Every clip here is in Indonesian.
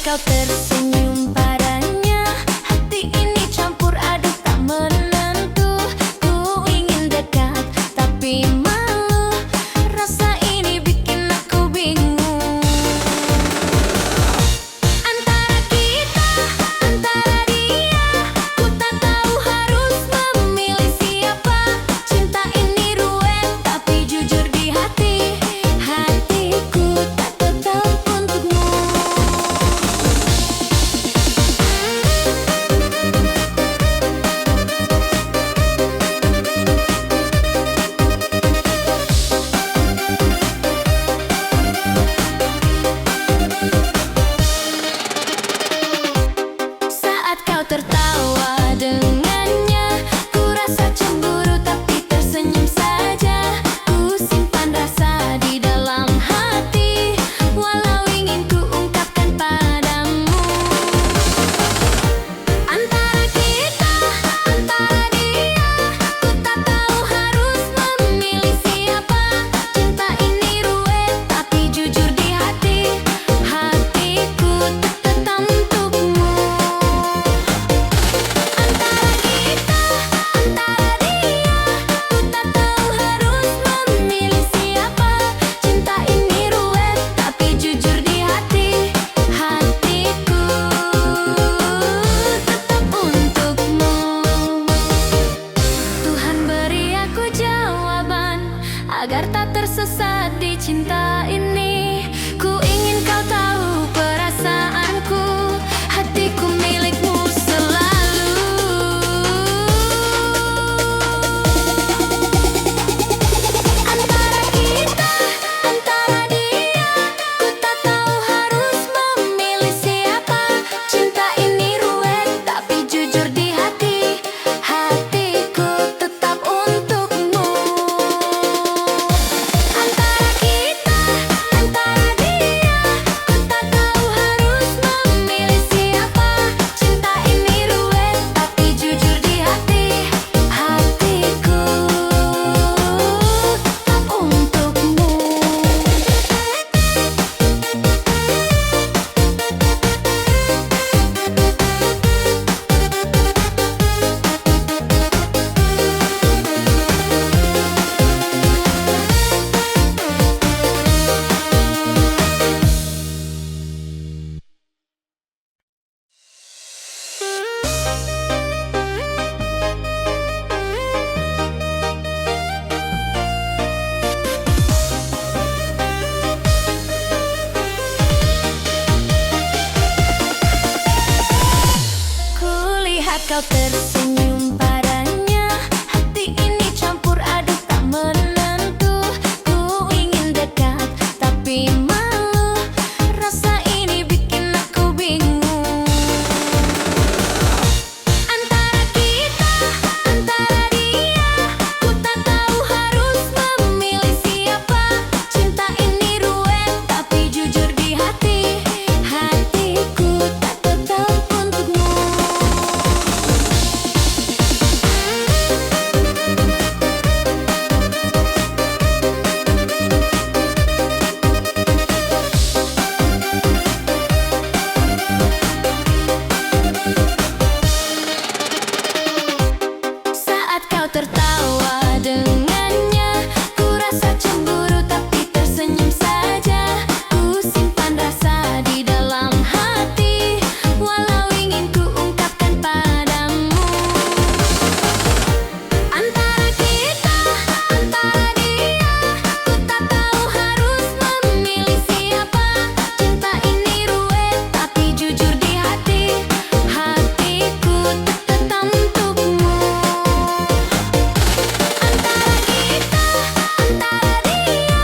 kau tersenyum padanya, hati ini campur aduk tak menentu. Ku ingin dekat tapi malu, rasa ini bikin aku bingung. Antara kita, antara dia, ku tak tahu harus memilih siapa. Cinta ini ruwet tapi jujur di hati, hatiku tak tetap untukmu. Saat kau tertawa dengannya, ku rasa cemburu tapi tersenyum saja. Ku simpan rasa di dalam hati, walau ingin ku ungkapkan padamu. Antara kita, antara dia, ku tak tahu harus memilih siapa. Cinta ini ruwet tapi jujur di hati, hatiku tetap untukmu. Antara kita, antara dia, ku tak tahu harus memilih siapa. Cinta ini ruwet tapi jujur di hati, hatiku tetap untukmu. Tuhan beri aku jawaban agar tak tersesat di cinta ini. Ku ingin kau tahu perasaanku, hatiku milikmu selalu. Antara kita, antara dia, ku tak tahu harus memilih siapa. Cinta ini ruwet tapi jujur di hati, hatiku tetap untukmu. Antara kita, antara dia, ku tak tahu harus memilih siapa. Cinta ini ruwet tapi jujur di hati, hatiku tetap untukmu. Kulihat kau tersenyum padanya, hati ini campur aduk tak menentu. Ku ingin dekat tapi malu, rasa ini bikin aku bingung. Antara kita, antara dia, ku tak tahu harus memilih siapa. Cinta ini ruwet tapi jujur di hati, hatiku tak tetap untukmu. Saat kau tertawa dengannya, ku rasa cemburu tapi tersenyum saja. Ku simpan rasa di dalam hati, walau ingin ku ungkapkan padamu. Antara kita, antara dia, ku tak tahu harus memilih siapa. Cinta ini ruwet tapi jujur di hati, hatiku tetap untukmu. Antara kita, antara dia,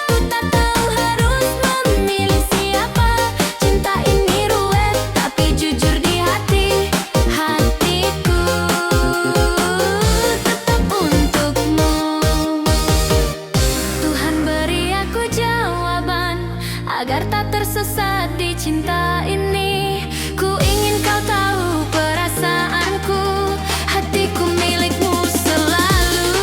ku tak tahu harus memilih siapa. Cinta ini ruwet tapi jujur di hati, hatiku tetap untukmu. Tuhan beri aku jawaban agar tak tersesat di cinta ini. Ku ingin kau tahu perasaanku, hatiku milikmu selalu.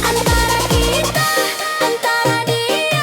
Antara kita, antara dia,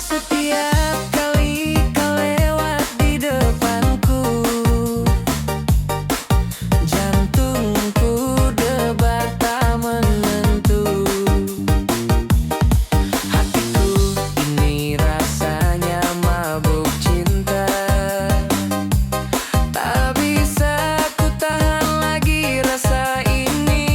Setiap kali kau lewat di depanku, jantungku debar tak menentu. Hatiku ini rasanya mabuk cinta, tak bisa ku tahan lagi rasa ini.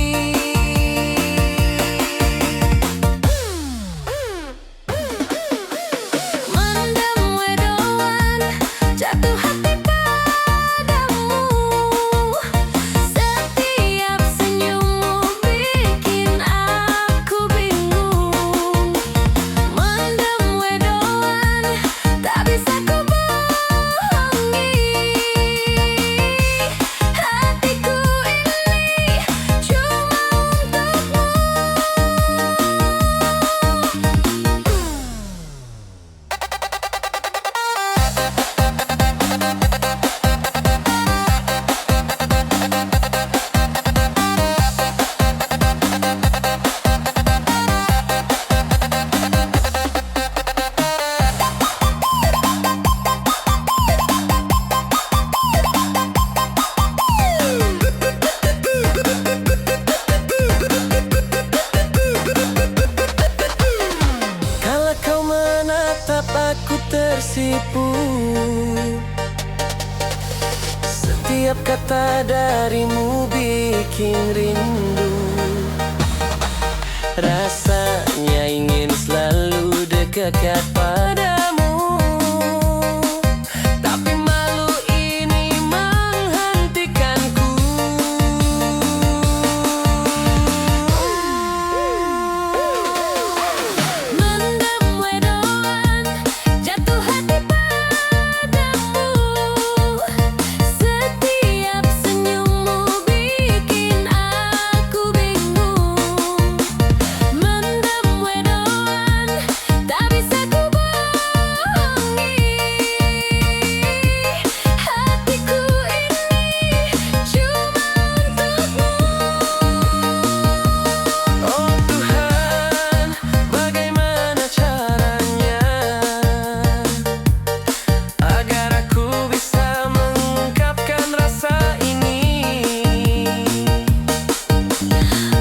Mendem wedoan, jatuh hati padamu. Setiap senyummu bikin aku bingung. Mendem wedoan, tak bisa ku bohongi. Hatiku ini cuma untukmu. Kala kau menatap aku tersipu, setiap kata darimu bikin rindu. Rasanya ingin selalu dekat padamu, tapi malu ini menghentikanku. Mendem wedoan, jatuh hati padamu. Setiap senyummu bikin aku bingung. Mendem wedoan, tak bisa ku bohongi. Hatiku ini cuma untukmu. Oh Tuhan, bagaimana caranya agar aku bisa mengungkapkan rasa ini?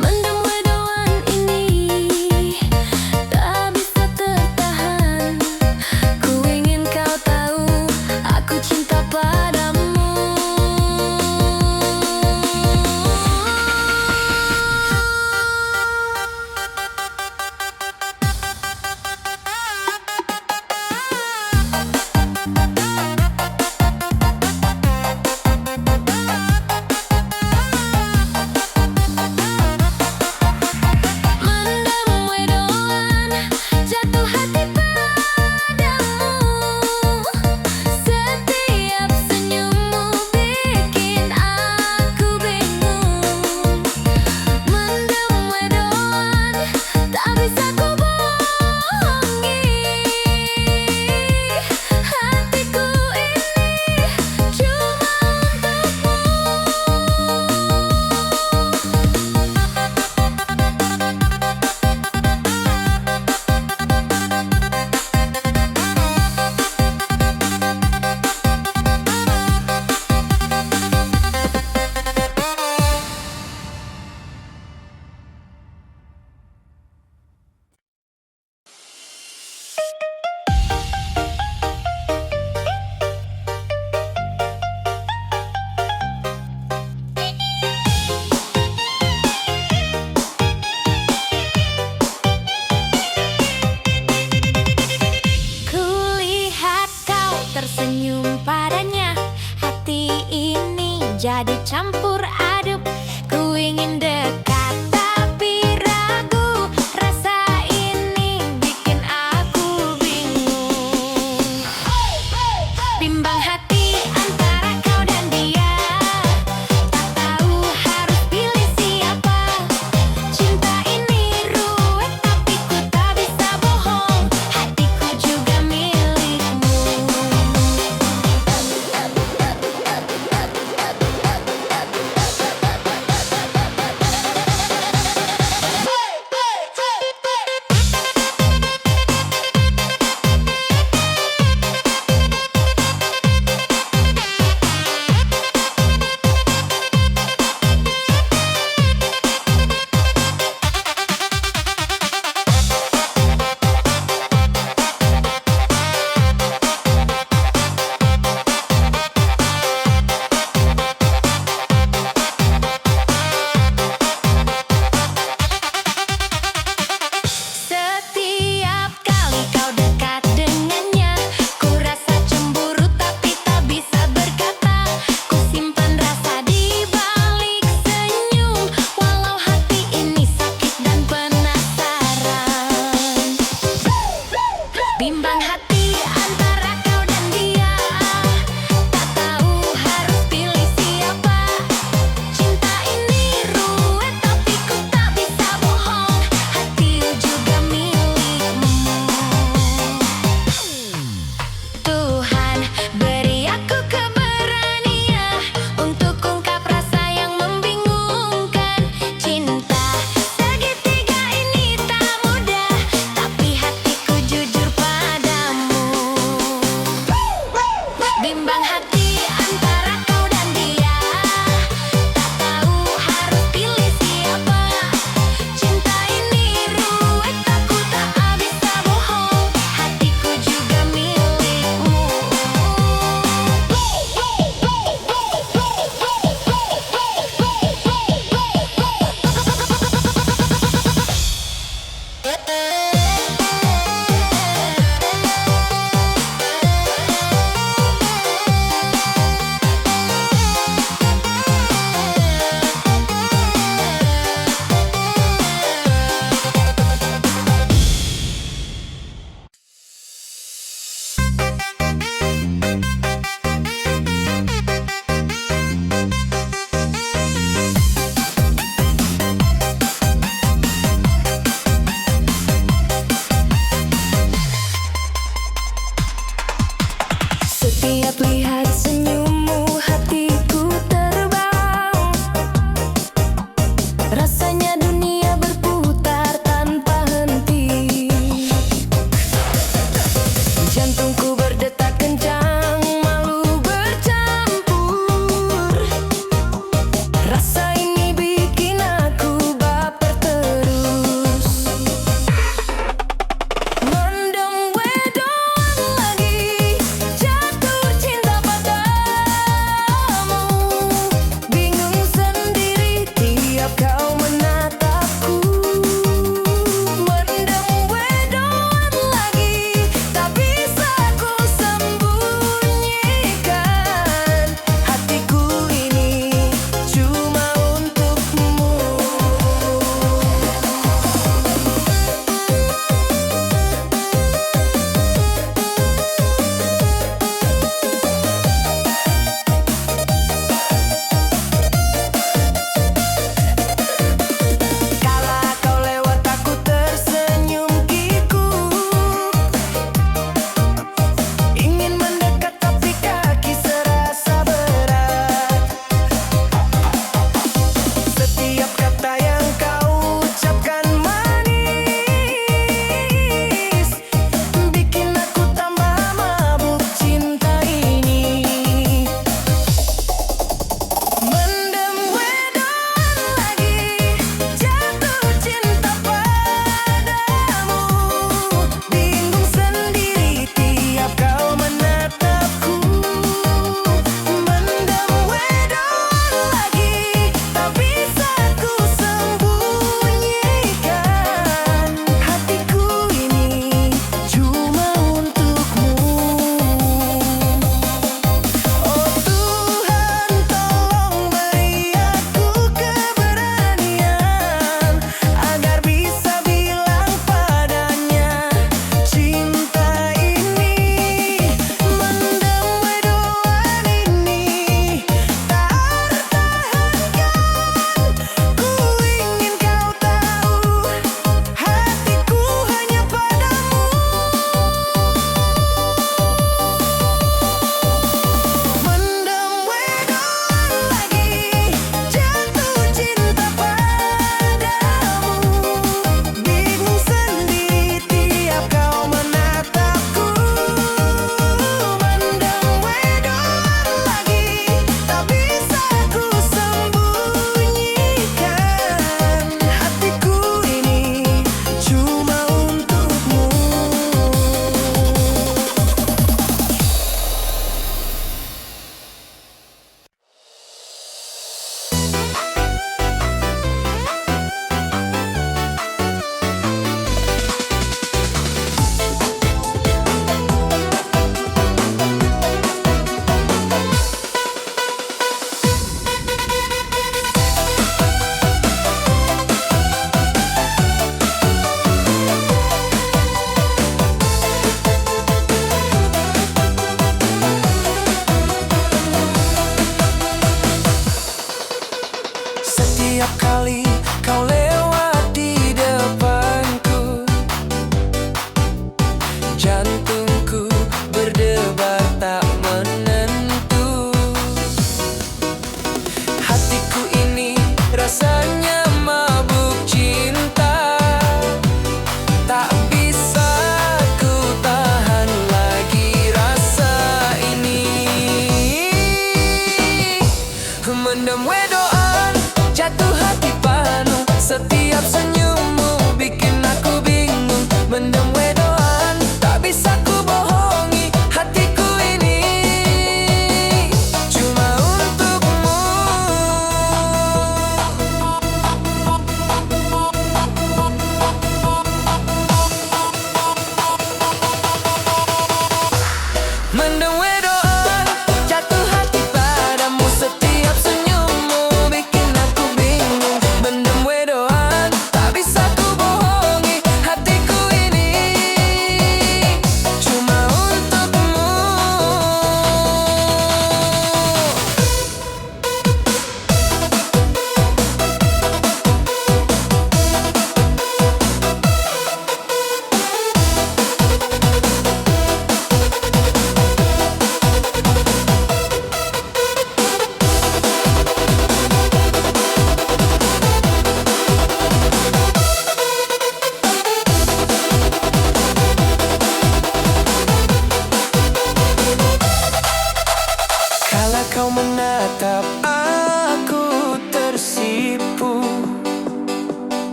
Mendem wedoan ini tak bisa tertahan. Ku ingin kau tahu aku cinta padamu. Mendem wedoan, jatuh hati padamu. Setiap senyummu bikin aku bingung. Mendem wedoan, tak bisa ku bohongi. Hatiku ini cuma Kulihat kau tersenyum padanya. Hati ini jadi campur aduk. Ku ingin dekat tapi ragu. Rasa ini bikin aku bingung. Bimbang hati antara kau dan dia. Tak tahu harus pilih siapa. Cinta ini ruwet tapi ku tak bisa bohong. Hatiku juga milikmu. Bimbang hati antara kau dan dia, tak tahu harus pilih siapa. Cinta ini ruwet, aku tak bisa bohong. Hatiku juga milikmu.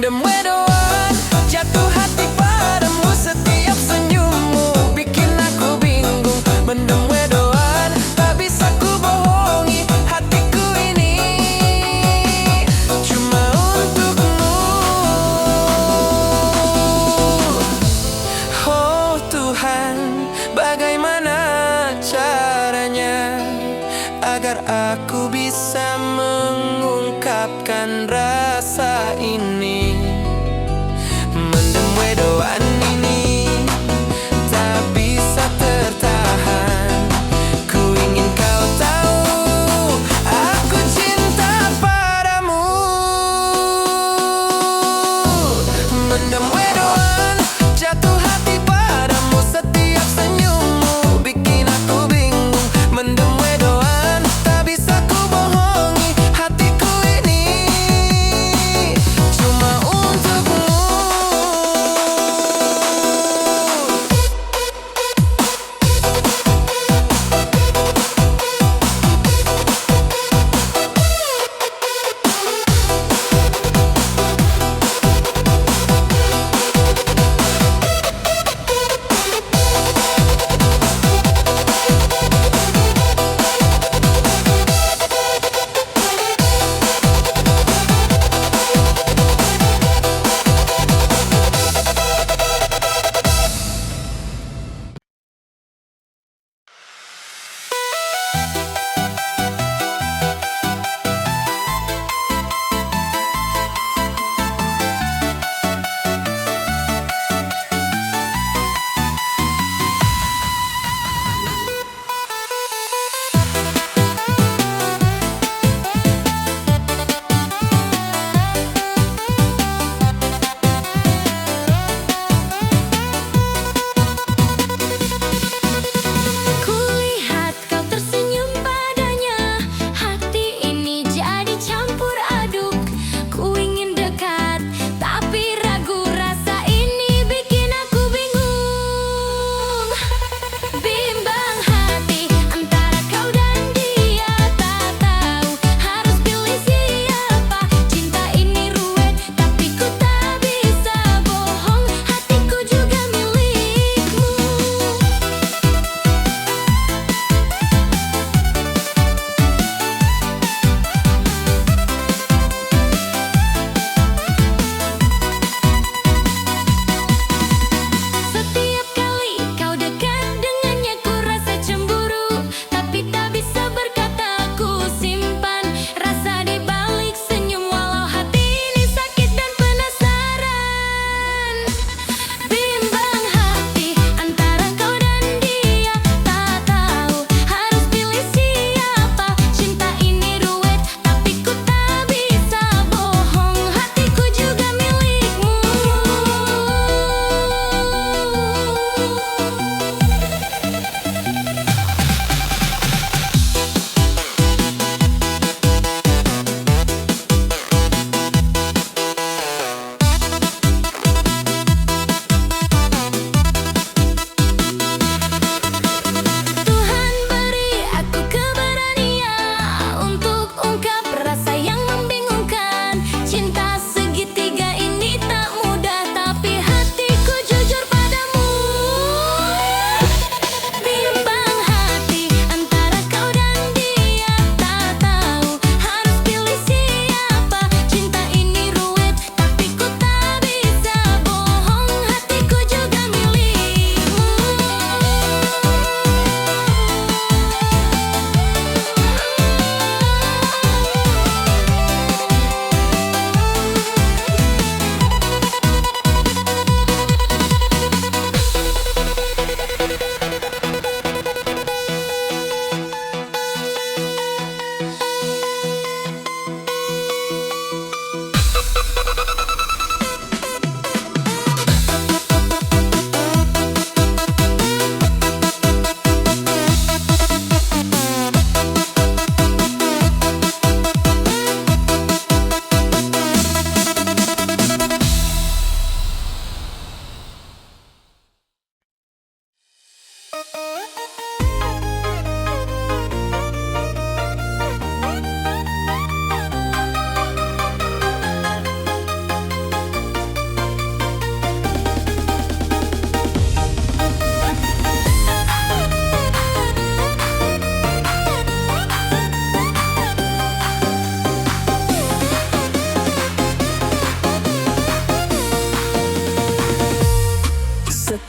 Mendem wedoan, jatuh hati padamu. Setiap senyummu bikin aku bingung. Mendem wedoan, tak bisa ku bohongi hatiku ini cuma untukmu. Oh Tuhan, bagaimana caranya agar aku bisa mengungkapkan rasa ini? Mendem wedoan ini tak bisa tertahan. Ku ingin kau tahu, aku cinta padamu. Mendem wedoan, jatuh hati padamu. Setiap senyummu bikin aku bingung. Mendem wedoan, tak bisa ku bohongi hatiku ini cuma untukmu.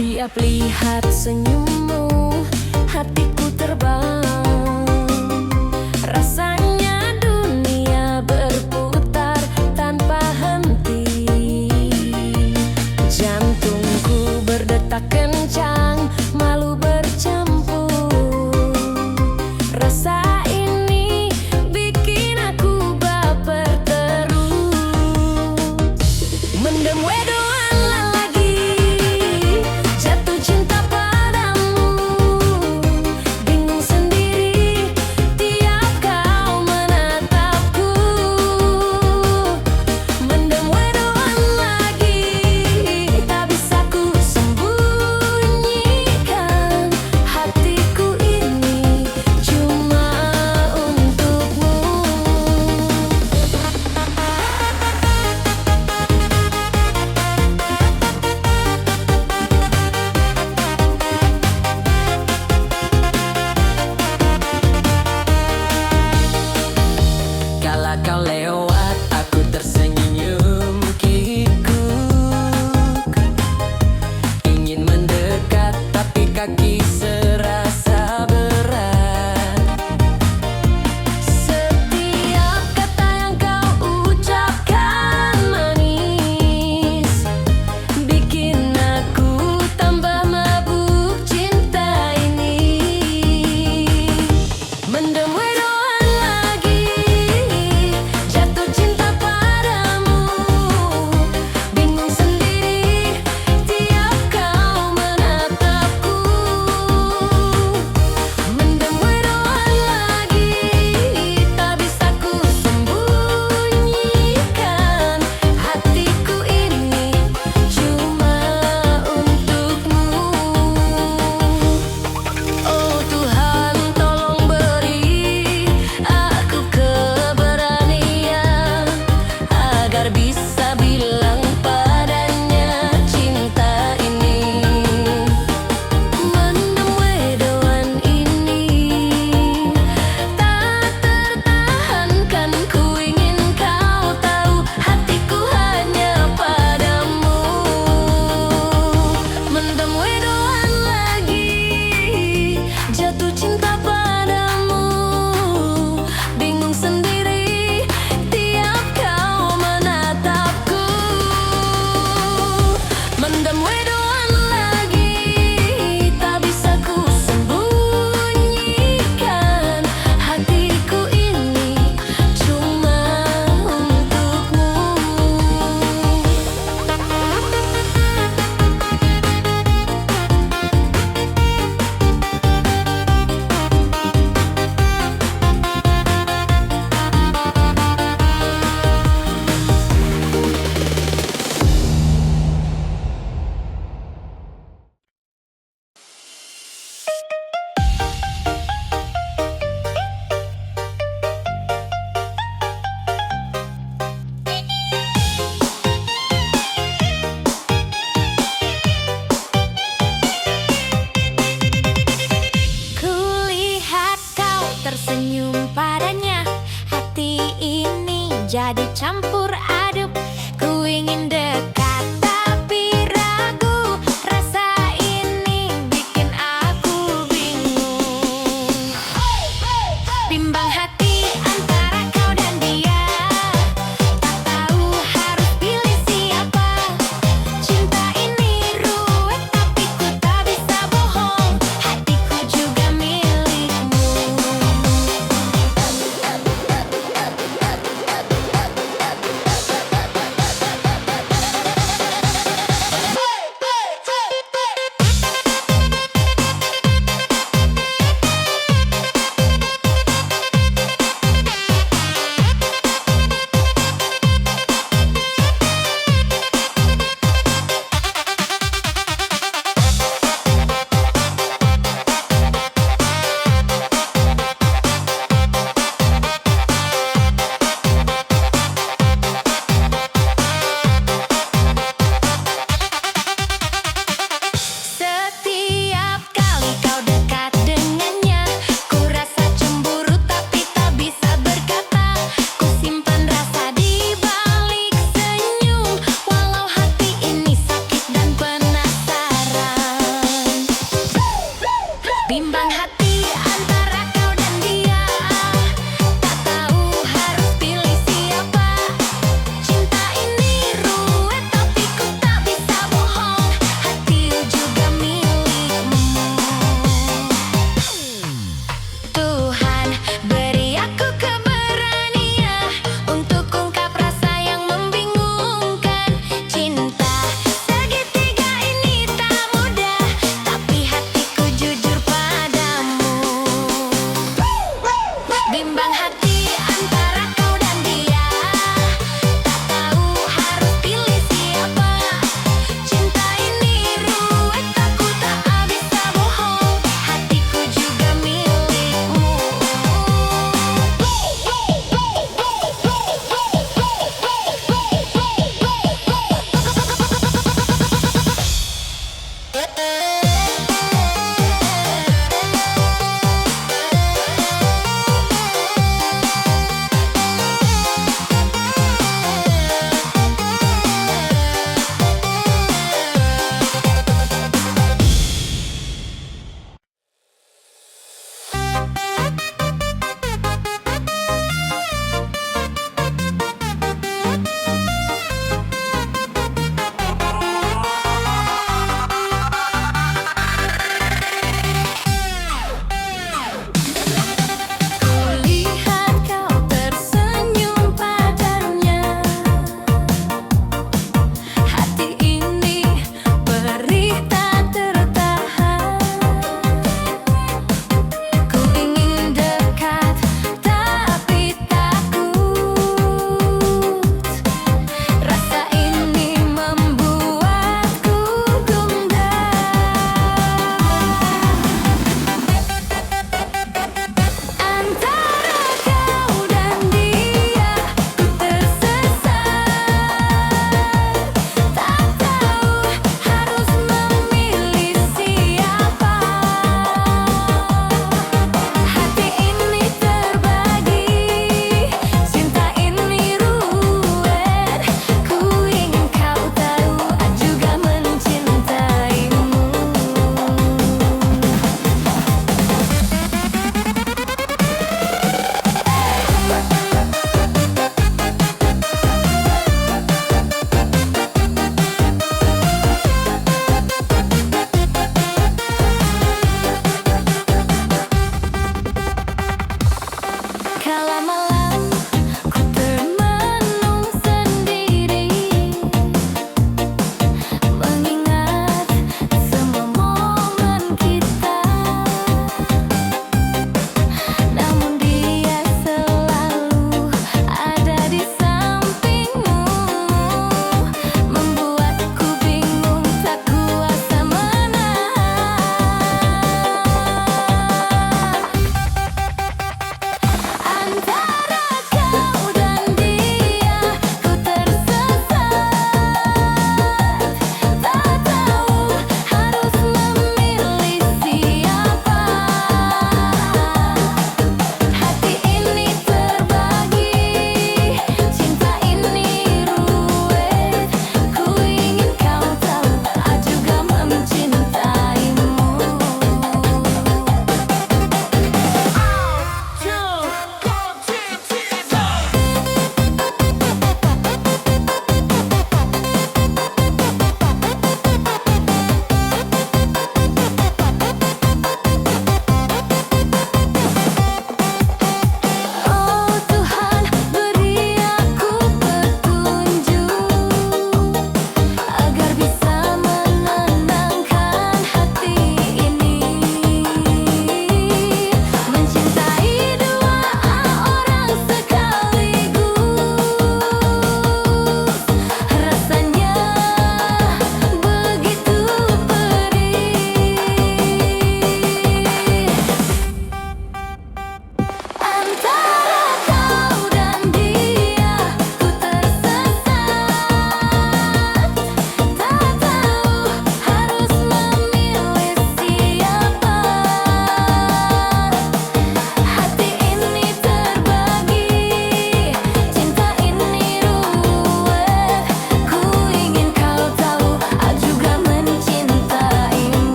Setiap lihat senyummu, hatiku terbang. Rasanya dunia berputar tanpa henti. Jantungku berdetak kencang, malu bercampur. Rasa ini bikin aku baper terus. Mendem wedoan lagi, jatuh cinta padamu. Bingung sendiri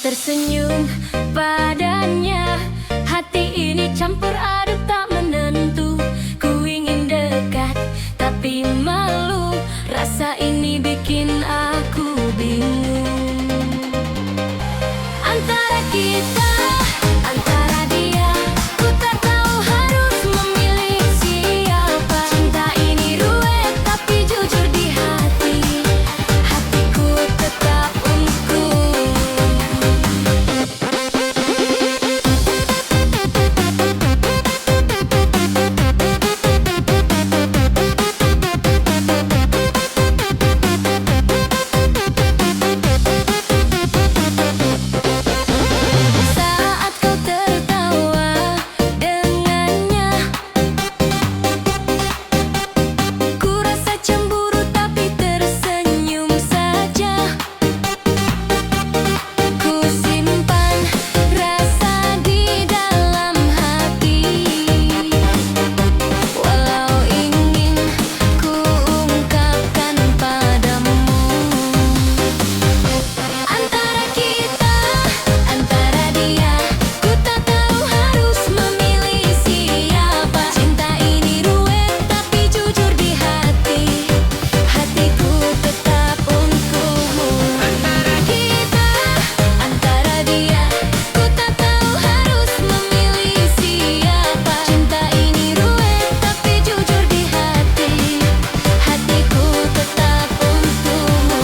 tersenyum padanya. Hati ini campur aduk tak menentu. Ku ingin dekat tapi malu. Rasa ini bikin aku bingung. Antara kita, antara dia, ku tak tahu harus memilih siapa. Cinta ini ruwet tapi jujur di hati. Hatiku tetap untukmu. Saat kau tertawa dengannya, ku rasa cemburu tapi tersenyum saja. Ku simpan rasa di dalam hati, walau ingin ku ungkapkan padamu. Antara kita, antara dia, ku tak tahu harus memilih siapa. Cinta ini ruwet tapi jujur di hati. Hatiku tetap untukmu. Antara kita, antara dia, ku tak tahu harus memilih siapa. Cinta ini ruwet tapi jujur di hati. Hatiku tetap untukmu.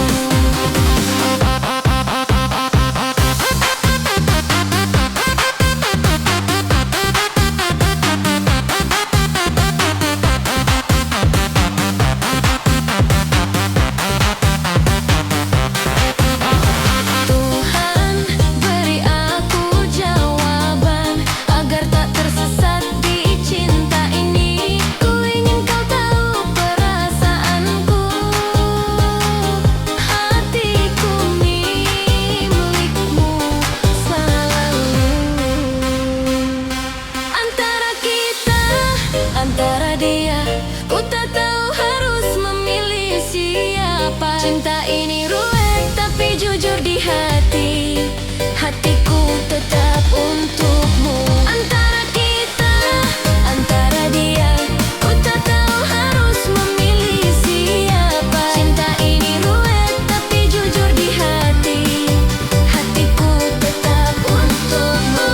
Tuhan, beri aku jawaban agar tak tersesat di cinta ini. Ku ingin kau tahu perasaanku. Hatiku milikmu selalu. Antara kita, antara dia, ku tak tahu harus memilih siapa. Cinta ini ruwet tapi jujur di hati. Hatiku tetap untukmu. Antara kita, antara dia, ku tak tahu harus memilih siapa. Cinta ini ruwet tapi jujur di hati. Hatiku tetap untukmu.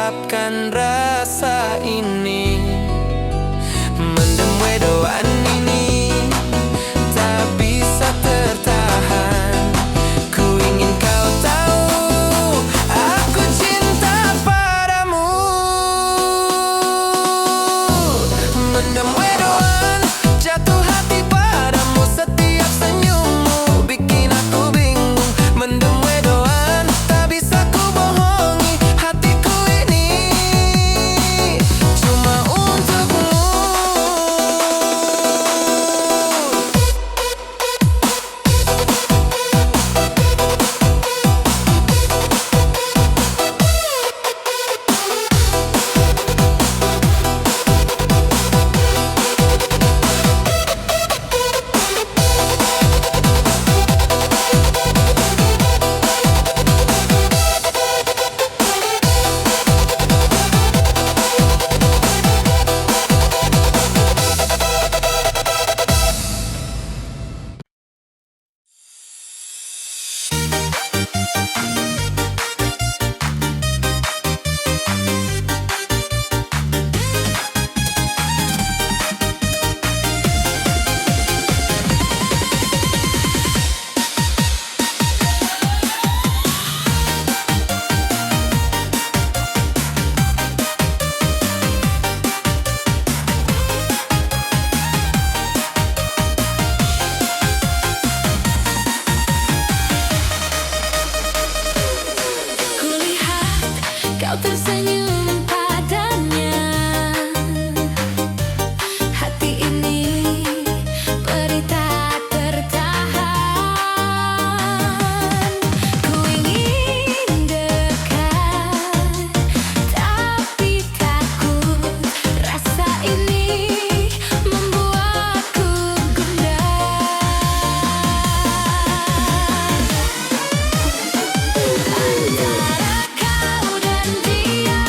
ungkapkan rasa ini. Mendem wedoan ini tak bisa tertahan. Ku ingin kau tahu aku cinta padamu. Mendem wedoan, jatuh hati padamu. Setiap senyummu bikin aku bingung. Mendem wedoan, tak bisa ku bohongi hatiku ini cuma untukmu. Kulihat kau tersenyum padanya. Hati ini perih tak tertahan. Ku ingin dekat tapi takut. Rasa ini membuatku gundah. Antara kau dan dia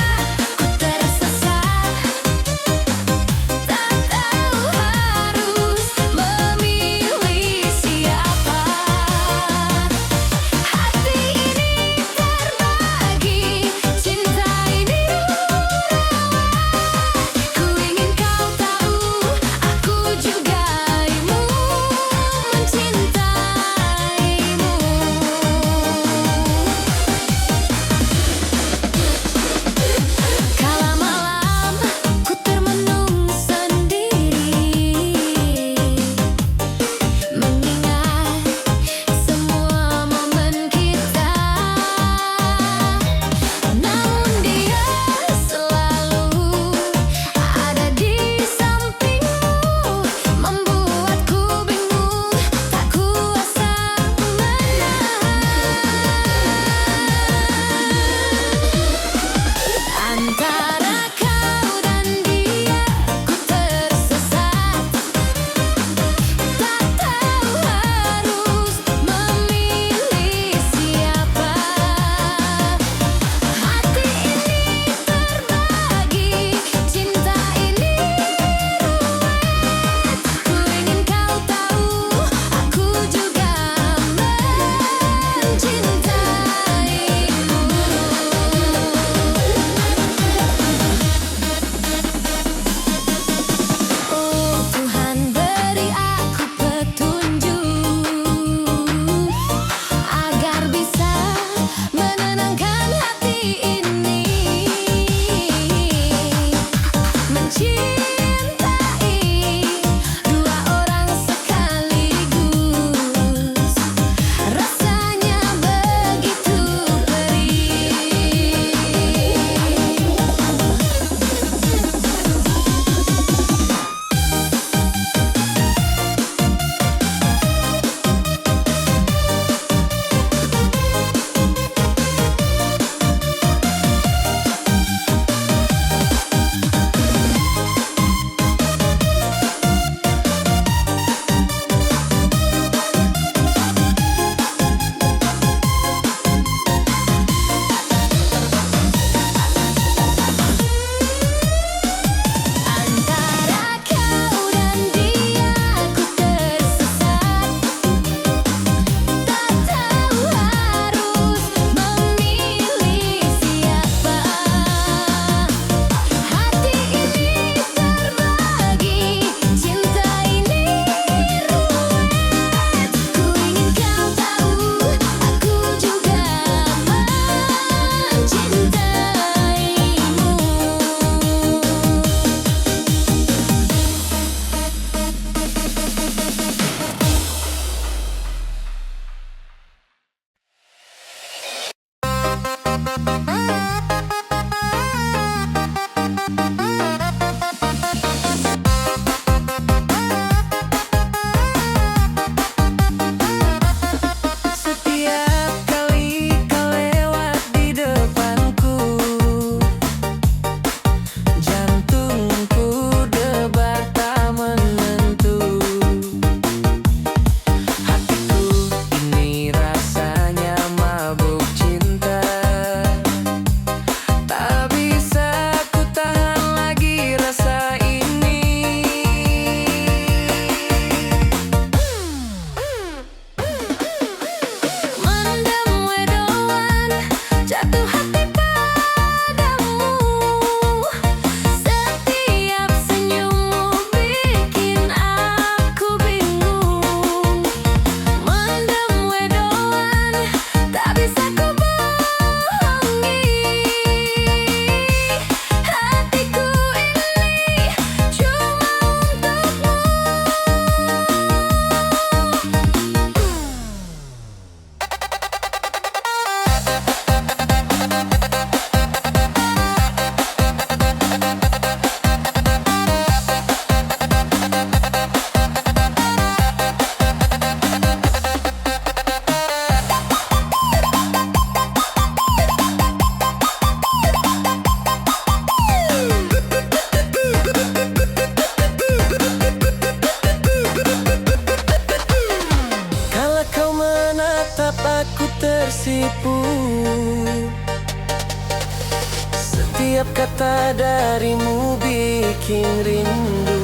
Setiap kata darimu bikin rindu.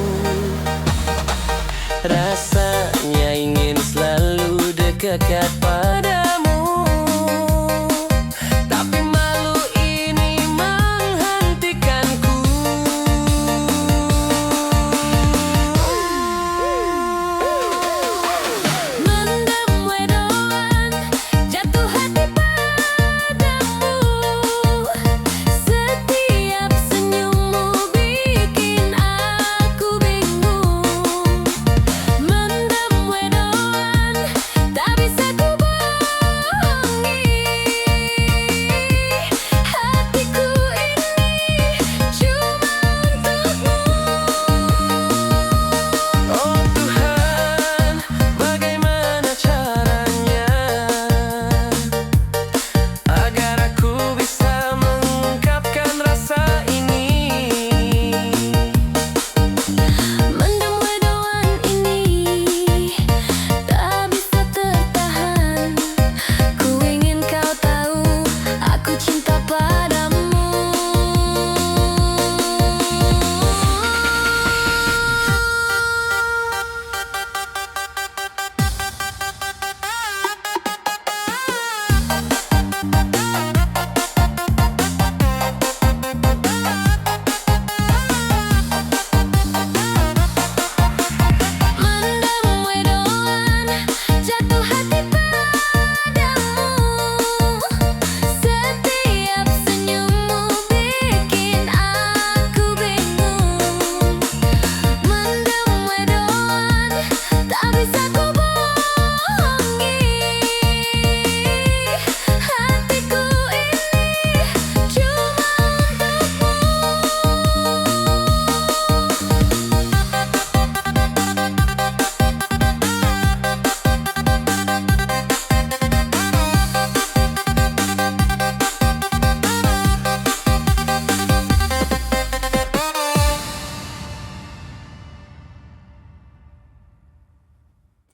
Rasanya ingin selalu dekat pada